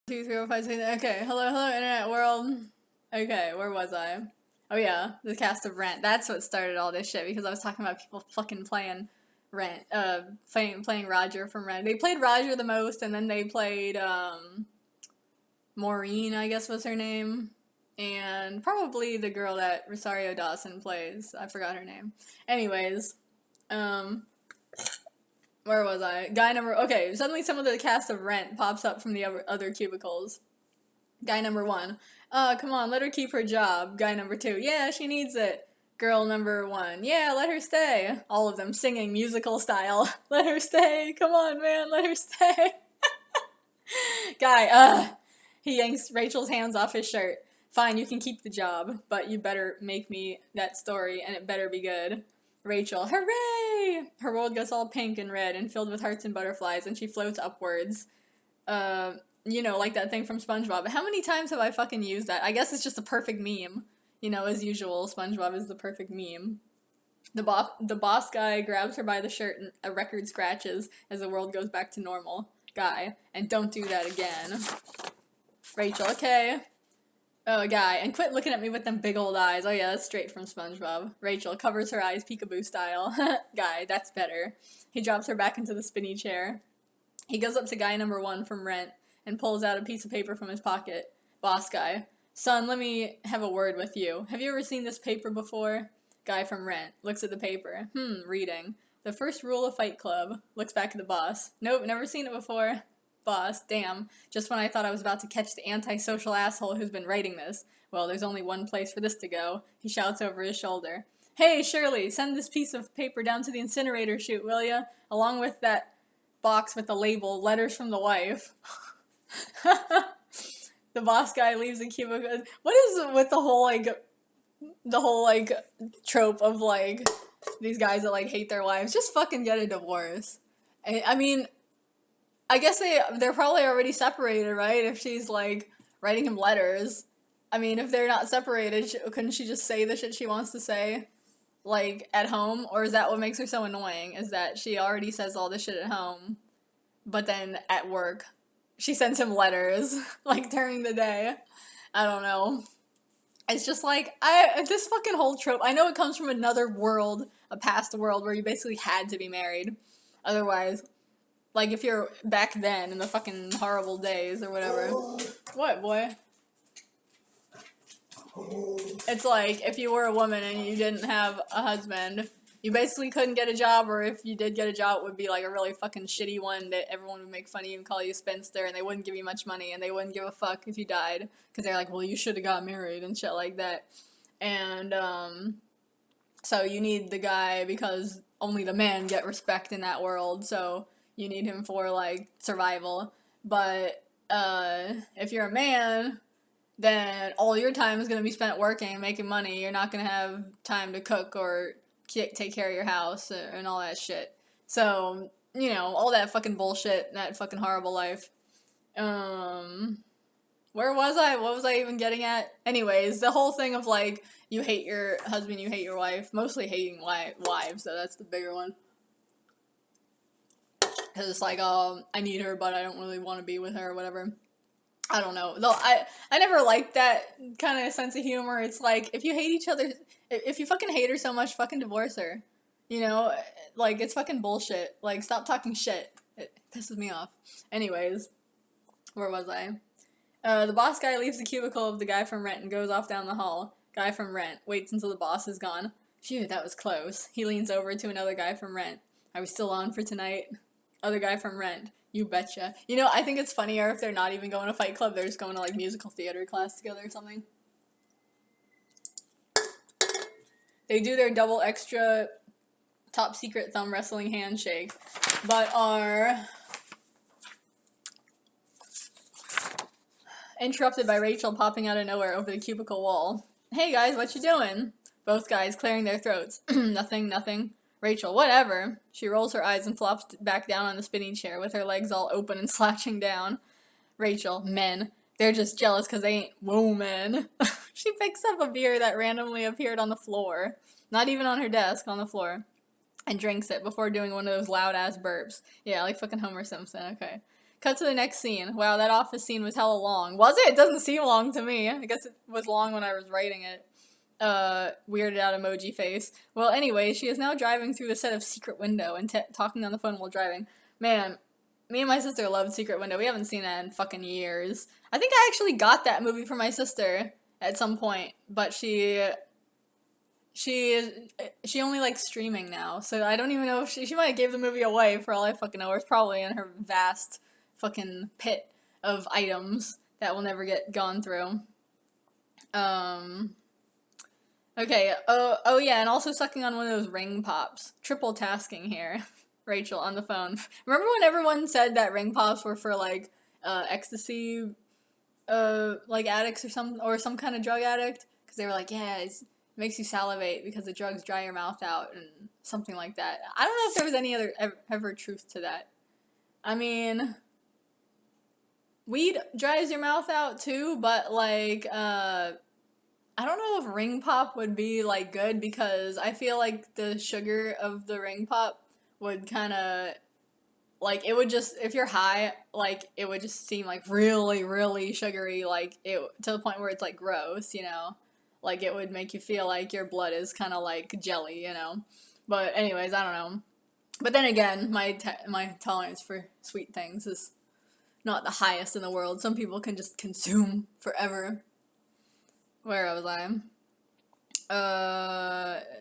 2, 3, 4, 5, 6. Okay, hello, internet world. Okay, where was I? Oh yeah, the cast of Rent. That's what started all this shit because I was talking about people fucking playing Rent, playing Roger from Rent. They played Roger the most, and then they played Maureen, I guess was her name, and probably the girl that Rosario Dawson plays. I forgot her name. Anyways, um, where was I? Guy number. Okay, suddenly some of the cast of Rent pops up from the other cubicles. Guy number 1. Come on, let her keep her job. Guy number 2. Yeah, she needs it. Girl number 1. Yeah, let her stay. All of them singing musical style. Let her stay. Come on, man, let her stay. Guy, he yanks Rachel's hands off his shirt. Fine, you can keep the job, but you better make me that story, and it better be good. Rachel, hooray! Her world gets all pink and red and filled with hearts and butterflies, and she floats upwards. Like that thing from SpongeBob. How many times have I fucking used that? I guess it's just a perfect meme. As usual, SpongeBob is the perfect meme. The boss guy grabs her by the shirt and a record scratches as the world goes back to normal. Guy, and don't do that again. Rachel, okay. Oh, guy, and quit looking at me with them big old eyes. Oh yeah, that's straight from SpongeBob. Rachel covers her eyes peekaboo style. Guy, that's better. He drops her back into the spinny chair. He goes up to guy number 1 from Rent and pulls out a piece of paper from his pocket. Boss guy. Son, let me have a word with you. Have you ever seen this paper before? Guy from Rent. Looks at the paper. Reading. The first rule of Fight Club. Looks back at the boss. Nope, never seen it before. Boss. Damn. Just when I thought I was about to catch the antisocial asshole who's been writing this. Well, there's only one place for this to go. He shouts over his shoulder. Hey, Shirley, send this piece of paper down to the incinerator chute, will ya? Along with that box with the label, letters from the wife. The boss guy leaves the cubicle. What is with the whole trope of these guys that hate their wives? Just fucking get a divorce. I mean, I guess they're probably already separated, right? If she's writing him letters. I mean, if they're not separated, couldn't she just say the shit she wants to say? At home? Or is that what makes her so annoying? Is that she already says all this shit at home, but then at work, she sends him letters, during the day. I don't know. It's just this fucking whole trope, I know it comes from another world, a past world, where you basically had to be married. Otherwise, if you're back then, in the fucking horrible days, or whatever. What, boy? It's if you were a woman and you didn't have a husband, you basically couldn't get a job, or if you did get a job, it would be a really fucking shitty one that everyone would make fun of you and call you a spinster, and they wouldn't give you much money, and they wouldn't give a fuck if you died, because they're well, you should have got married and shit like that. And, so you need the guy because only the men get respect in that world, so you need him for, survival. But, if you're a man, then all your time is going to be spent working, making money. You're not going to have time to cook or take care of your house and all that shit. So, all that fucking bullshit, that fucking horrible life. Where was I? What was I even getting at? Anyways, the whole thing of you hate your husband, you hate your wife. Mostly hating wives, so that's the bigger one. Because it's I need her, but I don't really want to be with her or whatever. I don't know. Though I never liked that kind of sense of humor. It's if you hate each other, if you fucking hate her so much, fucking divorce her. It's fucking bullshit. Stop talking shit. It pisses me off. Anyways, where was I? The boss guy leaves the cubicle of the guy from Rent and goes off down the hall. Guy from Rent waits until the boss is gone. Phew, that was close. He leans over to another guy from Rent. Are we still on for tonight? Other guy from Rent. You betcha. I think it's funnier if they're not even going to Fight Club, they're just going to musical theater class together or something. They do their double extra top secret thumb wrestling handshake, but are interrupted by Rachel popping out of nowhere over the cubicle wall. Hey guys, what you doing? Both guys clearing their throats. Nothing. Rachel, whatever. She rolls her eyes and flops back down on the spinning chair with her legs all open and slouching down. Rachel, men. They're just jealous because they ain't women. She picks up a beer that randomly appeared on the floor. Not even on her desk, on the floor. And drinks it before doing one of those loud-ass burps. Yeah, like fucking Homer Simpson, okay. Cut to the next scene. Wow, that office scene was hella long. Was it? It doesn't seem long to me. I guess it was long when I was writing it. Weirded out emoji face. Well, anyway, she is now driving through the set of Secret Window and talking on the phone while driving. Man, me and my sister loved Secret Window. We haven't seen that in fucking years. I think I actually got that movie for my sister at some point, but she only likes streaming now, so I don't even know if she might have gave the movie away for all I fucking know, or it's probably in her vast fucking pit of items that will never get gone through. Okay, oh yeah, and also sucking on one of those ring pops. Triple tasking here. Rachel on the phone. Remember when everyone said that ring pops were for, like, ecstasy, like, addicts or some kind of drug addict? Because they were like, yeah, it makes you salivate because the drugs dry your mouth out and something like that. I don't know if there was any other ever truth to that. I mean, weed dries your mouth out too, but, like, I don't know if ring pop would be, like, good, because I feel like the sugar of the ring pop would kind of, like, it would just, if you're high, like, it would just seem, like, really, really sugary, like, it, to the point where it's, like, gross, you know? Like, it would make you feel like your blood is kind of like jelly, you know? But anyways, I don't know. But then again, my tolerance for sweet things is not the highest in the world. Some people can just consume forever. Where was I?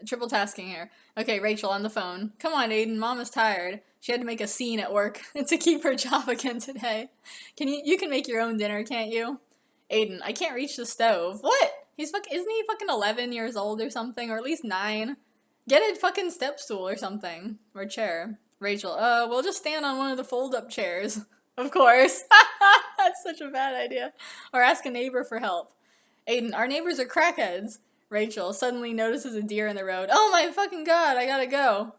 Triple tasking here. Okay, Rachel on the phone. Come on, Aiden, Mom is tired. She had to make a scene at work to keep her job again today. You can make your own dinner, can't you? Aiden, I can't reach the stove. What? Isn't he fucking 11 years old or something? Or at least 9? Get a fucking step stool or something. Or chair. Rachel, we'll just stand on one of the fold-up chairs. Of course. That's such a bad idea. Or ask a neighbor for help. Aiden, our neighbors are crackheads. Rachel suddenly notices a deer in the road. Oh my fucking god, I gotta go.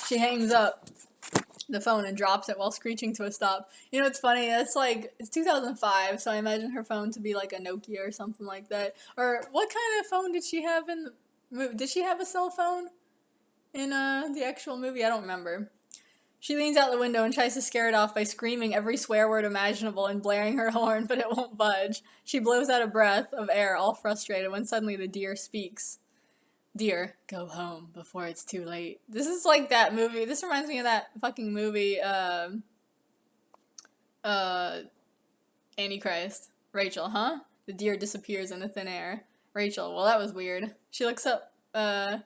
She hangs up the phone and drops it while screeching to a stop. You know, it's funny, it's 2005, so I imagine her phone to be like a Nokia or something like that. Or what kind of phone did she have in the movie? Did she have a cell phone in the actual movie? I don't remember. She leans out the window and tries to scare it off by screaming every swear word imaginable and blaring her horn, but it won't budge. She blows out a breath of air, all frustrated, when suddenly the deer speaks. Deer, go home before it's too late. This is like that movie. This reminds me of that fucking movie, Antichrist. Rachel, huh? The deer disappears in the thin air. Rachel, well, that was weird. She looks up at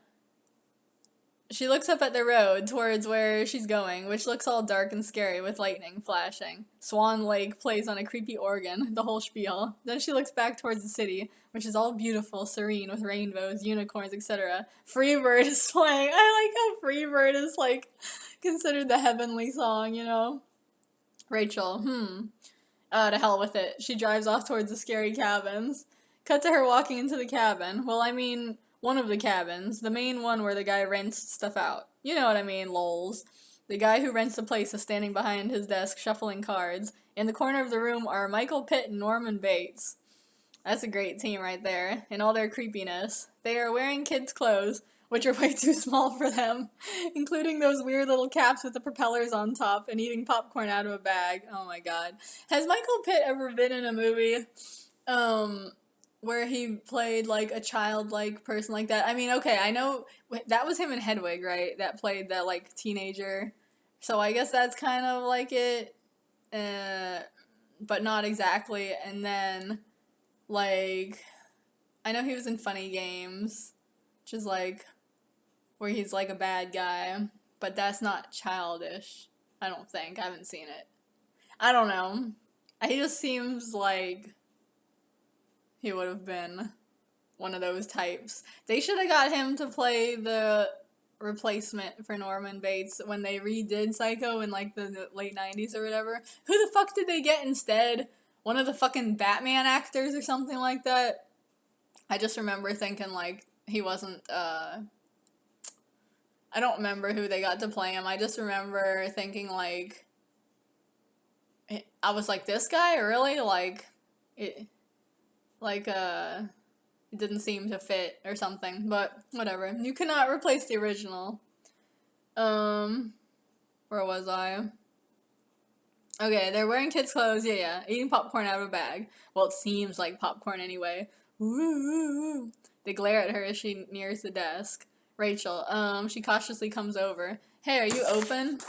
the road towards where she's going, which looks all dark and scary with lightning flashing. Swan Lake plays on a creepy organ, the whole spiel. Then she looks back towards the city, which is all beautiful, serene, with rainbows, unicorns, etc. Freebird is playing. I like how Freebird is, like, considered the heavenly song, you know? Rachel, to hell with it. She drives off towards the scary cabins. Cut to her walking into the cabin. Well, I mean, one of the cabins. The main one where the guy rents stuff out. You know what I mean, lols. The guy who rents the place is standing behind his desk, shuffling cards. In the corner of the room are Michael Pitt and Norman Bates. That's a great team right there, in all their creepiness. They are wearing kids' clothes, which are way too small for them, including those weird little caps with the propellers on top, and eating popcorn out of a bag. Oh my god. Has Michael Pitt ever been in a movie, where he played, like, a childlike person like that? I mean, okay, I know, that was him in Hedwig, right? That played that, like, teenager. So I guess that's kind of like it, but not exactly. And then, like, I know he was in Funny Games, which is, like, where he's, like, a bad guy, but that's not childish, I don't think. I haven't seen it. I don't know. He just seems like he would have been one of those types. They should have got him to play the replacement for Norman Bates when they redid Psycho in, like, the late 90s or whatever. Who the fuck did they get instead? One of the fucking Batman actors or something like that? I just remember thinking, like, he wasn't, I don't remember who they got to play him. I just remember thinking, like, I was like, this guy? Really? Like, it didn't seem to fit or something, but whatever. You cannot replace the original. Where was I? Okay, they're wearing kids' clothes, yeah. Eating popcorn out of a bag. Well, it seems like popcorn anyway. Ooh. They glare at her as she nears the desk. Rachel, she cautiously comes over. Hey, are you open?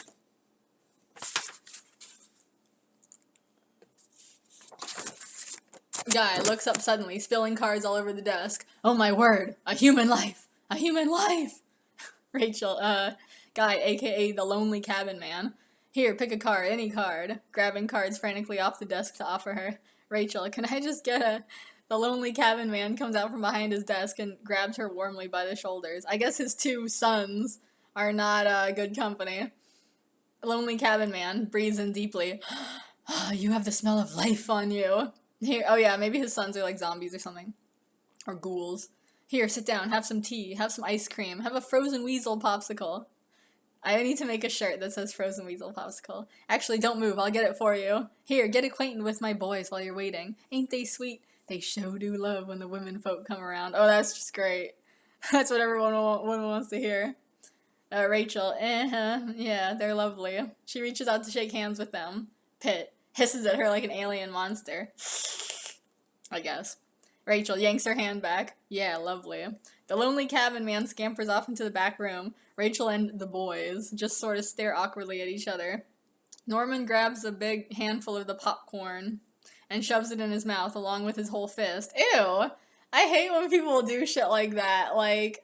Guy looks up suddenly, spilling cards all over the desk. Oh my word, a human life! A human life! Rachel, Guy, aka the Lonely Cabin Man. Here, pick a card, any card. Grabbing cards frantically off the desk to offer her. Rachel, can I just get a... The Lonely Cabin Man comes out from behind his desk and grabs her warmly by the shoulders. I guess his two sons are not, good company. Lonely Cabin Man breathes in deeply. You have the smell of life on you. Here, oh yeah, maybe his sons are like zombies or something. Or ghouls. Here, sit down, have some tea, have some ice cream, have a frozen weasel popsicle. I need to make a shirt that says frozen weasel popsicle. Actually, don't move, I'll get it for you. Here, get acquainted with my boys while you're waiting. Ain't they sweet? They sure do love when the women folk come around. Oh, that's just great. That's what everyone wants to hear. Rachel, yeah, they're lovely. She reaches out to shake hands with them. Pitt hisses at her like an alien monster. I guess. Rachel yanks her hand back. Yeah, lovely. The Lonely Cabin Man scampers off into the back room. Rachel and the boys just sort of stare awkwardly at each other. Norman grabs a big handful of the popcorn and shoves it in his mouth along with his whole fist. Ew! I hate when people do shit like that. Like,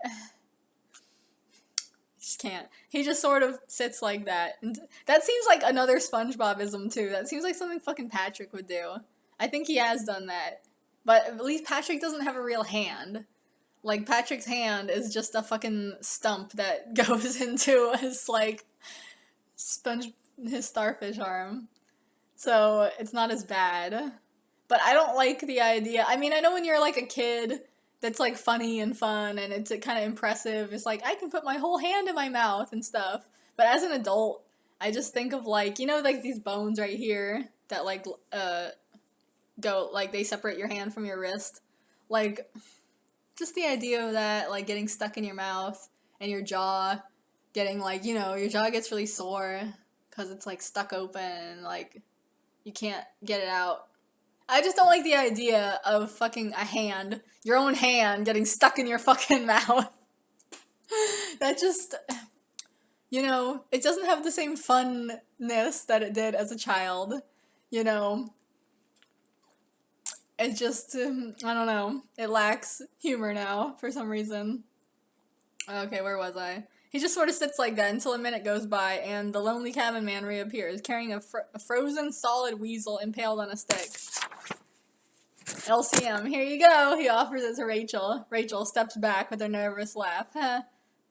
just can't. He just sort of sits like that. And that seems like another SpongeBobism too. That seems like something fucking Patrick would do. I think he has done that. But at least Patrick doesn't have a real hand. Like, Patrick's hand is just a fucking stump that goes into his, like, his starfish arm. So, it's not as bad. But I don't like the idea. I mean, I know when you're, like, a kid that's, like, funny and fun and it's kind of impressive. It's like, I can put my whole hand in my mouth and stuff. But as an adult, I just think of, like, you know, like, these bones right here that, like, go, like, they separate your hand from your wrist. Like, just the idea of that, like, getting stuck in your mouth and your jaw getting, like, you know, your jaw gets really sore because it's, like, stuck open and, like, you can't get it out. I just don't like the idea of fucking a hand, your own hand, getting stuck in your fucking mouth. That just, you know, it doesn't have the same funness that it did as a child, you know. It just, I don't know. It lacks humor now, for some reason. Okay, where was I? He just sort of sits like that until a minute goes by, and the Lonely Cabin Man reappears, carrying a frozen solid weasel impaled on a stick. LCM, here you go, he offers it to Rachel. Rachel steps back with a nervous laugh.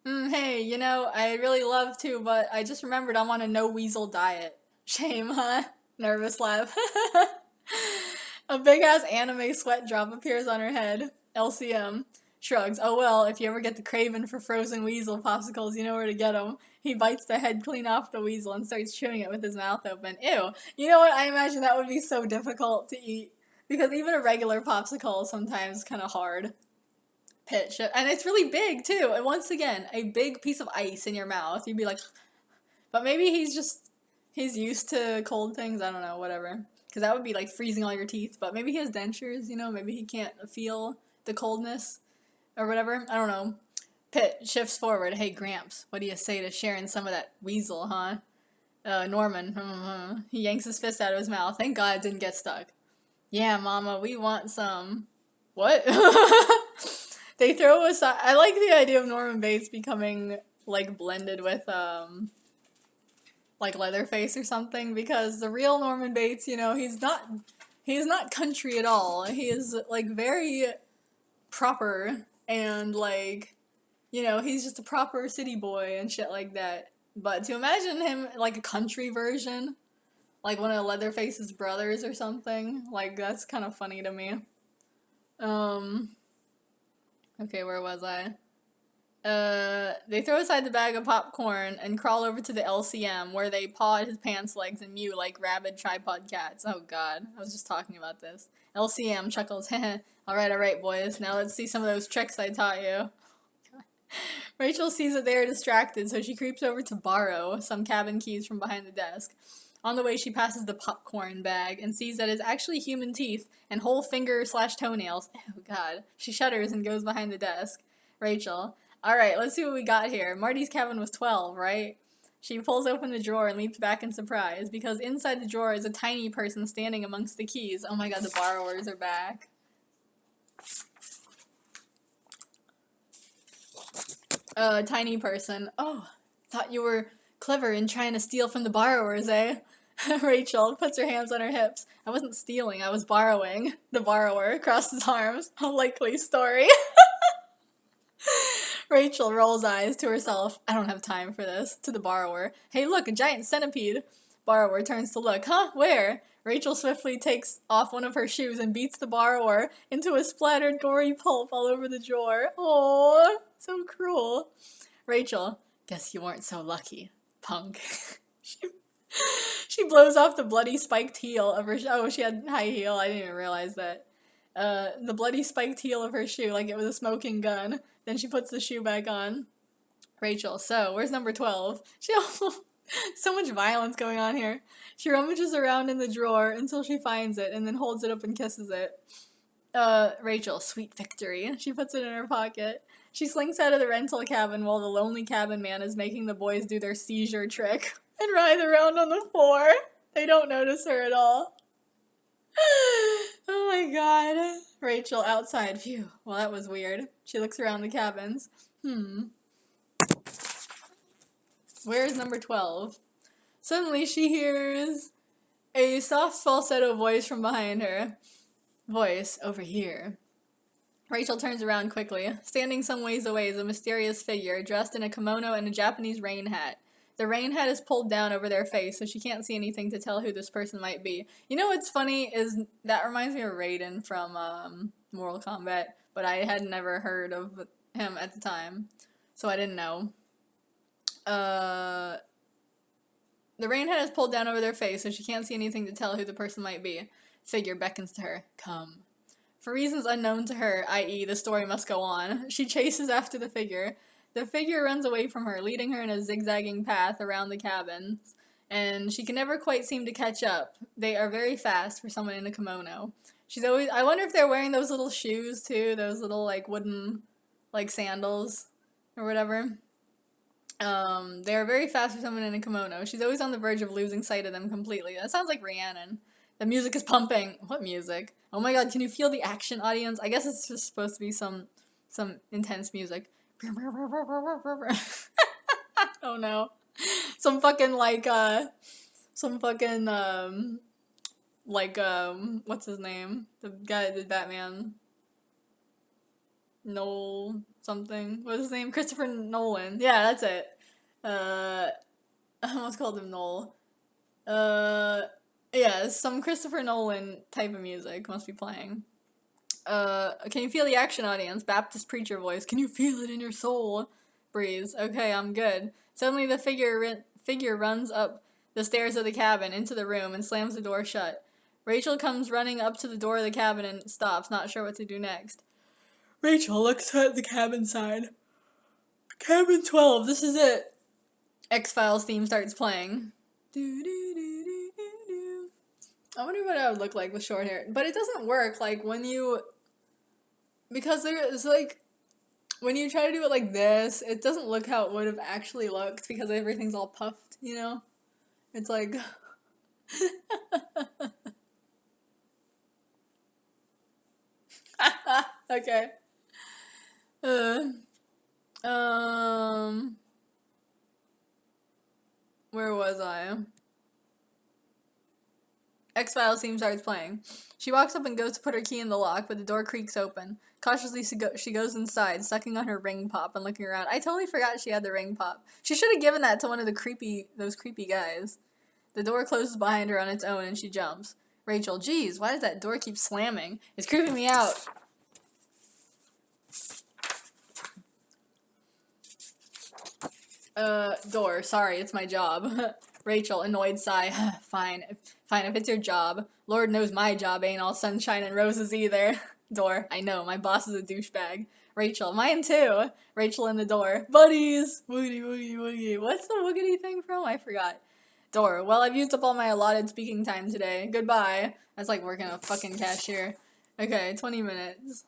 Hey, you know, I really love to, but I just remembered I'm on a no-weasel diet. Shame, huh? Nervous laugh. A big-ass anime sweat drop appears on her head. LCM shrugs. Oh well, if you ever get the craving for frozen weasel popsicles, you know where to get them. He bites the head clean off the weasel and starts chewing it with his mouth open. Ew. You know what? I imagine that would be so difficult to eat. Because even a regular popsicle is sometimes kind of hard. Pitch. And it's really big, too. And once again, a big piece of ice in your mouth. You'd be like... But maybe he's used to cold things. I don't know, whatever. Because that would be like freezing all your teeth. But maybe he has dentures, you know? Maybe he can't feel the coldness or whatever. I don't know. Pitt shifts forward. Hey, Gramps, what do you say to sharing some of that weasel, huh? Norman. He yanks his fist out of his mouth. Thank God it didn't get stuck. Yeah, Mama, we want some. What? They throw aside. I like the idea of Norman Bates becoming, like, blended with, like Leatherface or something, because the real Norman Bates, you know, he's not country at all. He is, like, very proper, and, like, you know, he's just a proper city boy and shit like that. But to imagine him, like, a country version, like one of Leatherface's brothers or something, like, that's kind of funny to me. Okay, where was I? They throw aside the bag of popcorn and crawl over to the LCM, where they paw at his pants legs and mew like rabid tripod cats. Oh god, I was just talking about this. LCM chuckles, alright, boys, now let's see some of those tricks I taught you. Rachel sees that they are distracted, so she creeps over to borrow some cabin keys from behind the desk. On the way, she passes the popcorn bag and sees that it's actually human teeth and whole finger/toenails. Oh god. She shudders and goes behind the desk. Rachel. Alright, let's see what we got here. Marty's cabin was 12, right? She pulls open the drawer and leaps back in surprise, because inside the drawer is a tiny person standing amongst the keys. Oh my god, the borrowers are back. Tiny person. Oh, thought you were clever in trying to steal from the borrowers, eh? Rachel puts her hands on her hips. I wasn't stealing, I was borrowing. The borrower crosses arms. A likely story. Rachel rolls eyes to herself. I don't have time for this. To the borrower. Hey look, a giant centipede. Borrower turns to look. Huh? Where? Rachel swiftly takes off one of her shoes and beats the borrower into a splattered gory pulp all over the drawer. Oh, so cruel. Rachel, guess you weren't so lucky, punk. She blows off the bloody spiked heel of her oh, she had high heel, I didn't even realize that. The bloody spiked heel of her shoe like it was a smoking gun. Then she puts the shoe back on. Rachel, so, where's number 12? So much violence going on here. She rummages around in the drawer until she finds it and then holds it up and kisses it. Rachel, sweet victory. She puts it in her pocket. She slinks out of the rental cabin while the lonely cabin man is making the boys do their seizure trick and writhe around on the floor. They don't notice her at all. Oh my god. Rachel, outside. Phew. Well, that was weird. She looks around the cabins. Where's number 12? Suddenly she hears a soft falsetto voice from behind her. Voice, over here. Rachel turns around quickly. Standing some ways away is a mysterious figure, dressed in a kimono and a Japanese rain hat. The rain hat is pulled down over their face, so she can't see anything to tell who this person might be. You know what's funny is that reminds me of Raiden from Mortal Kombat, but I had never heard of him at the time, so I didn't know. The rain hat is pulled down over their face, so she can't see anything to tell who the person might be. Figure beckons to her. Come. For reasons unknown to her, i.e. the story must go on, she chases after the figure. The figure runs away from her, leading her in a zigzagging path around the cabins, and she can never quite seem to catch up. They are very fast for someone in a kimono. She's always, I wonder if they're wearing those little shoes too, those little like wooden like sandals or whatever. They are very fast for someone in a kimono. She's always on the verge of losing sight of them completely. That sounds like Rhiannon. The music is pumping. What music? Oh my god, can you feel the action, audience? I guess it's just supposed to be some intense music. Oh no. Some fucking what's his name? The guy that did Batman. Noel something. What's his name? Christopher Nolan. Yeah, that's it. I almost called him Noel. Yeah, some Christopher Nolan type of music must be playing. Can you feel the action, audience? Baptist preacher voice. Can you feel it in your soul? Breeze. Okay, I'm good. Suddenly the figure runs up the stairs of the cabin into the room and slams the door shut. Rachel comes running up to the door of the cabin and stops, not sure what to do next. Rachel looks at the cabin sign. Cabin 12, this is it. X-Files theme starts playing. I wonder what I would look like with short hair. But it doesn't work, like, when you... Because there's, like... When you try to do it like this, it doesn't look how it would have actually looked, because everything's all puffed, you know? It's like... Okay. Where was I? X-Files theme starts playing. She walks up and goes to put her key in the lock, but the door creaks open. Cautiously, she goes inside, sucking on her ring pop and looking around. I totally forgot she had the ring pop. She should have given that to one of those creepy guys. The door closes behind her on its own, and she jumps. Rachel, geez, why does that door keep slamming? It's creeping me out. Door, sorry, it's my job. Rachel, annoyed sigh. Fine, if it's your job. Lord knows my job ain't all sunshine and roses either. Door, I know, my boss is a douchebag. Rachel, mine too. Rachel in the door. Buddies! Woogity, woogity, woogity. What's the woogity thing from? I forgot. Door. Well, I've used up all my allotted speaking time today. Goodbye. That's like working a fucking cashier. Okay, 20 minutes.